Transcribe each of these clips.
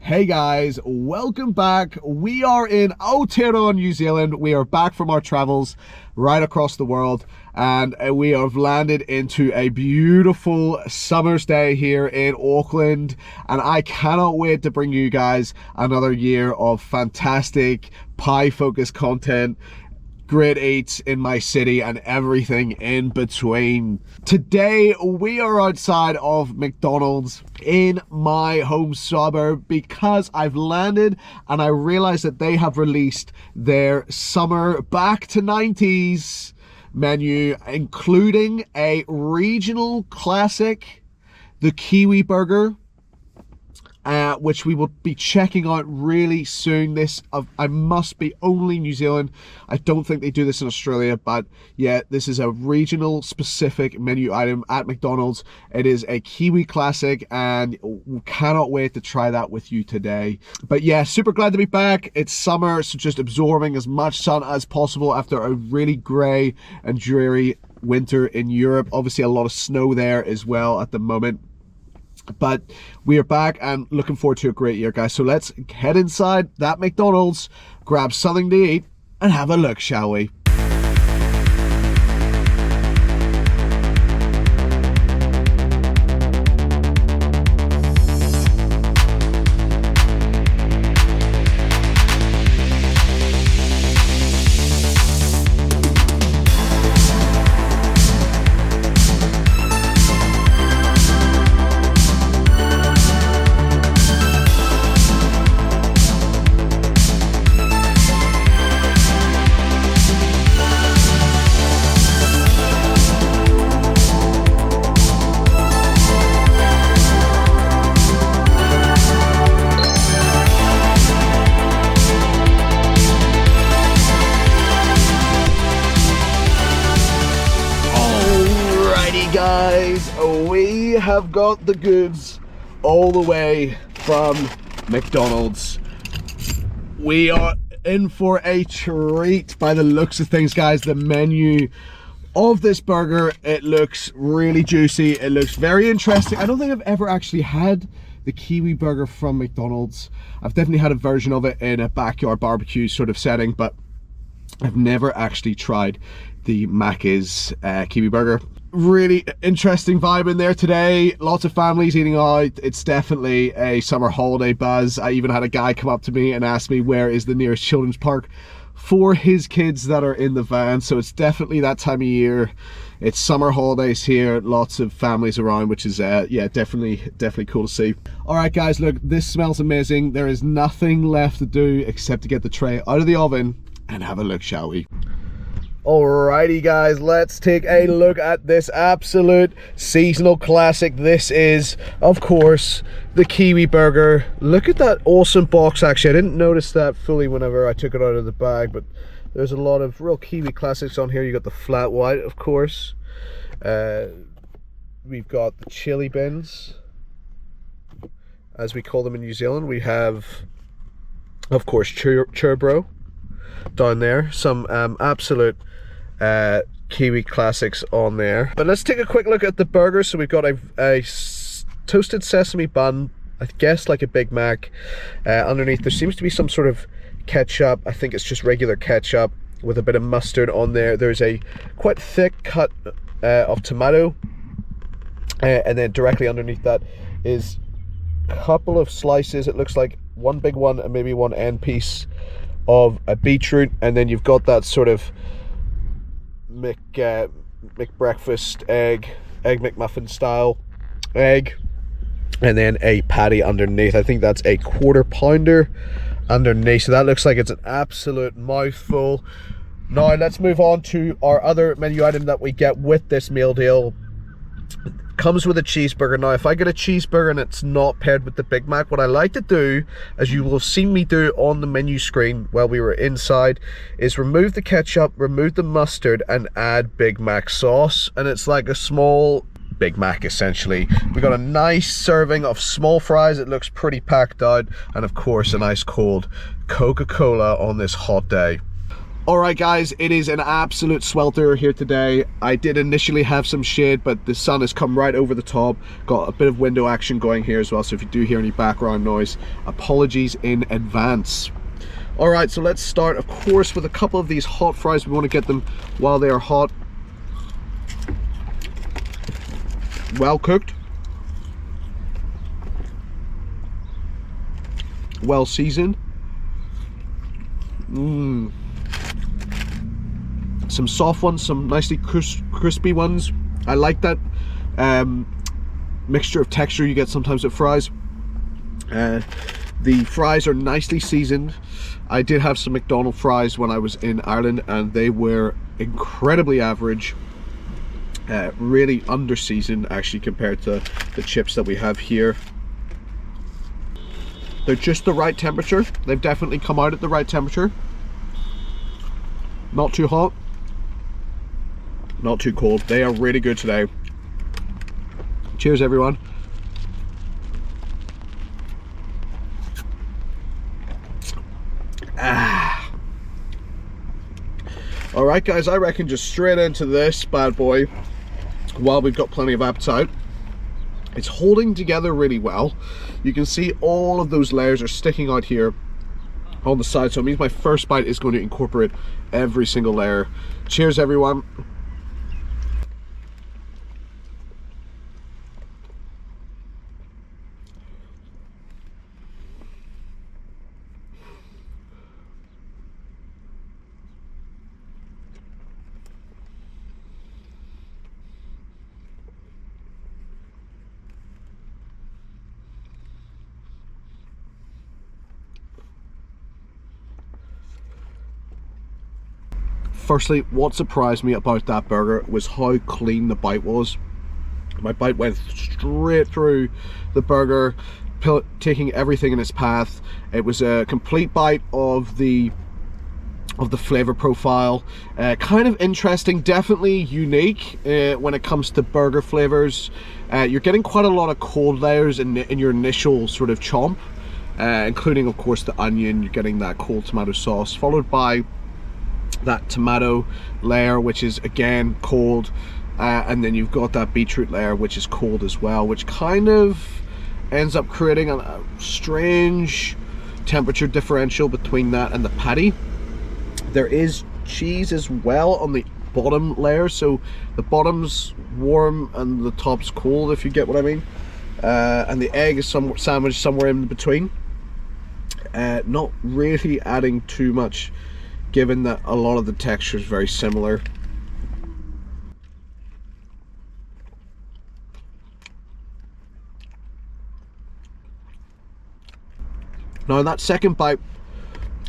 Hey guys, welcome back. We are in Aotearoa, New Zealand. We are back from our travels right across the world, and we have landed into a beautiful summer's day here in Auckland, and I cannot wait to bring you guys another year of fantastic pie focused content, great eats in my city and everything in between. Today we are outside of McDonald's in my home suburb because I've landed and I realized that they have released their summer back to 90s menu, including a regional classic, the Kiwi Burger, which we will be checking out really soon. This I must be only New Zealand. I don't think they do this in Australia, but yeah, this is a regional specific menu item at McDonald's. It is a Kiwi classic and cannot wait to try that with you today. But yeah, super glad to be back. It's summer, so just absorbing as much sun as possible after a really grey and dreary winter in Europe. Obviously a lot of snow there as well at the moment. But we are back and looking forward to a great year, guys. So let's head inside that McDonald's, grab something to eat, and have a look, shall we? Guys, we have got the goods all the way from McDonald's. We are in for a treat by the looks of things, guys. The menu of this burger, it looks really juicy. It looks very interesting. I don't think I've ever actually had the Kiwi Burger from McDonald's. I've definitely had a version of it in a backyard barbecue sort of setting, but I've never actually tried the Macca's Kiwi Burger. Really interesting vibe in there today. Lots of families eating out. It's definitely a summer holiday buzz. I even had a guy come up to me and ask me where is the nearest children's park for his kids that are in the van. So it's definitely that time of year. It's summer holidays here, lots of families around, which is yeah, definitely cool to see. All right guys, look, this smells amazing. There is nothing left to do except to get the tray out of the oven and have a look, shall we? Alrighty guys, let's take a look at this absolute seasonal classic. This is, of course, the Kiwi Burger. Look at that awesome box. Actually, I didn't notice that fully whenever I took it out of the bag, but there's a lot of real Kiwi classics on here. You got the flat white, of course. We've got the chili bins, as we call them in New Zealand. We have, of course, churro down there. Some absolute Kiwi classics on there. But let's take a quick look at the burger. So we've got a toasted sesame bun, I guess like a Big Mac. Underneath there seems to be some sort of ketchup. I think it's just regular ketchup with a bit of mustard on there. There's a quite thick cut of tomato, and then directly underneath that is a couple of slices. It looks like one big one and maybe one end piece of a beetroot, and then you've got that sort of McBreakfast egg McMuffin style egg, and then a patty underneath. I think that's a quarter pounder underneath, so that looks like it's an absolute mouthful. Now let's move on to our other menu item that we get with this meal deal. Comes with a cheeseburger. Now if I get a cheeseburger and it's not paired with the Big Mac, what I like to do, as you will have seen me do on the menu screen while we were inside, is remove the ketchup, remove the mustard, and add Big Mac sauce, and it's like a small Big Mac essentially. We got a nice serving of small fries. It looks pretty packed out, and of course a nice cold Coca-Cola on this hot day. All right, guys, it is an absolute swelter here today. I did initially have some shade, but the sun has come right over the top. Got a bit of window action going here as well, so if you do hear any background noise, apologies in advance. All right, so let's start, of course, with a couple of these hot fries. We want to get them while they are hot. Well cooked. Well seasoned. Some soft ones, some nicely crispy ones. I like that mixture of texture you get sometimes with fries. The fries are nicely seasoned. I did have some McDonald's fries when I was in Ireland, and they were incredibly average. Really under seasoned actually compared to the chips that we have here. They're just the right temperature. They've definitely come out at the right temperature. Not too hot, not too cold. They are really good today. Cheers, everyone. All right, guys, I reckon just straight into this bad boy while we've got plenty of appetite. It's holding together really well. You can see all of those layers are sticking out here on the side, so it means my first bite is going to incorporate every single layer. Cheers, everyone. Firstly, what surprised me about that burger was how clean the bite was. My bite went straight through the burger, taking everything in its path. It was a complete bite of the flavor profile. Kind of interesting, definitely unique when it comes to burger flavors. You're getting quite a lot of cold layers in your initial sort of chomp, including, of course, the onion. You're getting that cold tomato sauce, followed by that tomato layer, which is again cold, and then you've got that beetroot layer, which is cold as well, which kind of ends up creating a strange temperature differential between that and the patty. There is cheese as well on the bottom layer, so the bottom's warm and the top's cold, if you get what I mean. And the egg is sandwiched somewhere in between. Not really adding too much, given that a lot of the texture is very similar. Now in that second bite,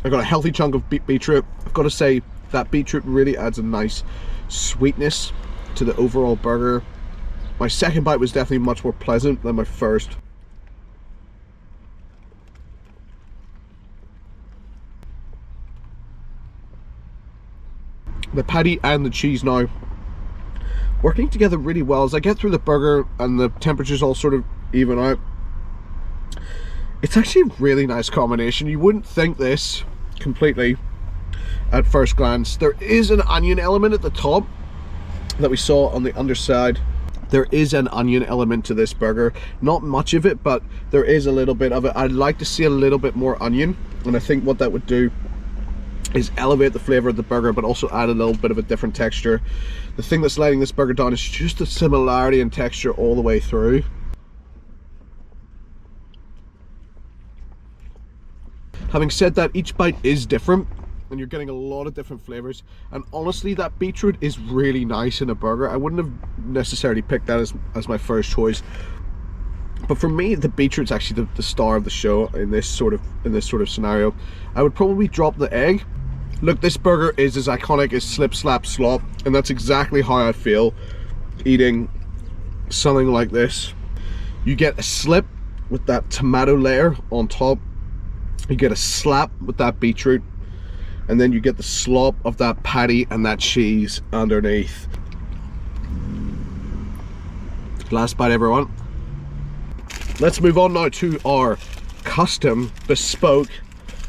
I got a healthy chunk of beetroot. I've got to say that beetroot really adds a nice sweetness to the overall burger. My second bite was definitely much more pleasant than my first. The patty and the cheese now working together really well as I get through the burger and the temperatures all sort of even out. It's actually a really nice combination. You wouldn't think this completely at first glance. There is an onion element at the top that we saw on the underside. There is an onion element to this burger. Not much of it, but there is a little bit of it. I'd like to see a little bit more onion, and I think what that would do is elevate the flavor of the burger, but also add a little bit of a different texture. The thing that's letting this burger down is just the similarity in texture all the way through. Having said that, each bite is different and you're getting a lot of different flavors, and honestly that beetroot is really nice in a burger. I wouldn't have necessarily picked that as my first choice, but for me the beetroot's actually the star of the show in this sort of scenario. I would probably drop the egg. Look, this burger is as iconic as slip slap slop, and that's exactly how I feel eating something like this. You get a slip with that tomato layer on top, you get a slap with that beetroot, and then you get the slop of that patty and that cheese underneath. Last bite, everyone. Let's move on now to our custom bespoke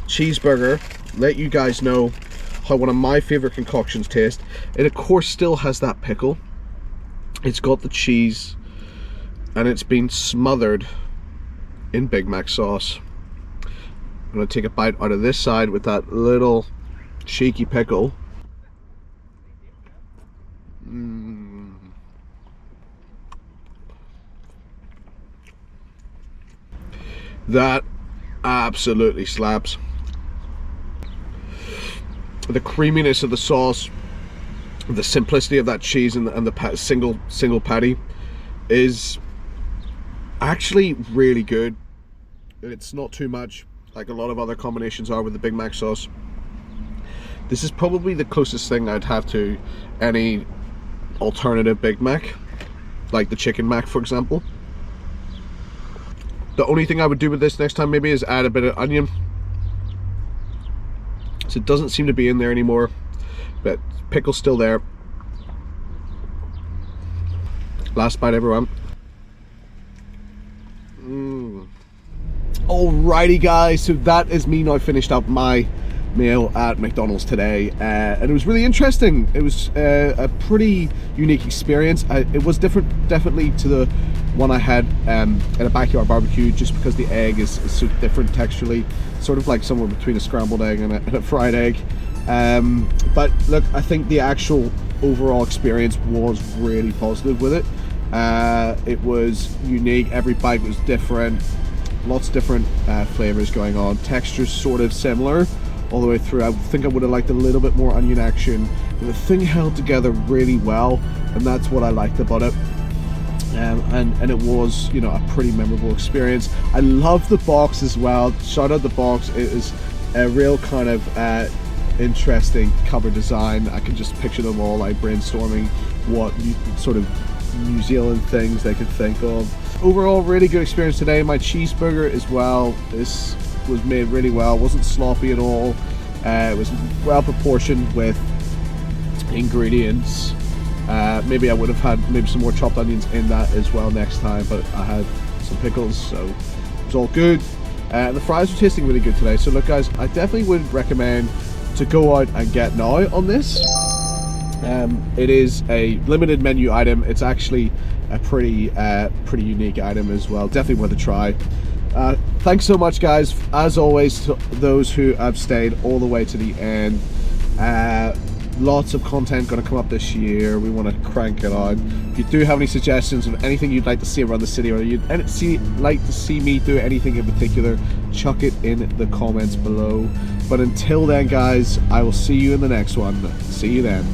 cheeseburger. Let you guys know how one of my favorite concoctions taste. It of course still has that pickle. It's got the cheese, and it's been smothered in Big Mac sauce. I'm gonna take a bite out of this side with that little shaky pickle. That absolutely slaps. The creaminess of the sauce, the simplicity of that cheese and the single patty is actually really good. It's not too much like a lot of other combinations are with the Big Mac sauce. This is probably the closest thing I'd have to any alternative Big Mac, like the Chicken Mac for example. The only thing I would do with this next time maybe is add a bit of onion. So it doesn't seem to be in there anymore, but pickle's still there. Last bite, everyone. Alrighty guys, so that is me now finished up my meal at McDonald's today, and it was really interesting. It was a pretty unique experience. It was different definitely to the one I had in a backyard barbecue, just because the egg is so different texturally, sort of like somewhere between a scrambled egg and a fried egg. But look, I think the actual overall experience was really positive with it. It was unique, every bite was different, lots of different flavors going on, textures sort of similar all the way through. I think I would have liked a little bit more onion action, but the thing held together really well, and that's what I liked about it. And it was, you know, a pretty memorable experience. I love the box as well. Shout out the box. It is a real kind of interesting cover design. I can just picture them all like brainstorming what sort of New Zealand things they could think of. Overall, really good experience today. My cheeseburger as well, this was made really well, wasn't sloppy at all. It was well proportioned with ingredients. Maybe I would have had maybe some more chopped onions in that as well next time, but I had some pickles, so it was all good. The fries were tasting really good today. So look guys, I definitely would recommend to go out and get now on this. It is a limited menu item. It's actually a pretty unique item as well. Definitely worth a try. Thanks so much guys, as always, to those who have stayed all the way to the end. Lots of content going to come up this year. We want to crank it out. If you do have any suggestions of anything you'd like to see around the city, or you'd like to see me do anything in particular, chuck it in the comments below. But until then guys, I will see you in the next one. See you then.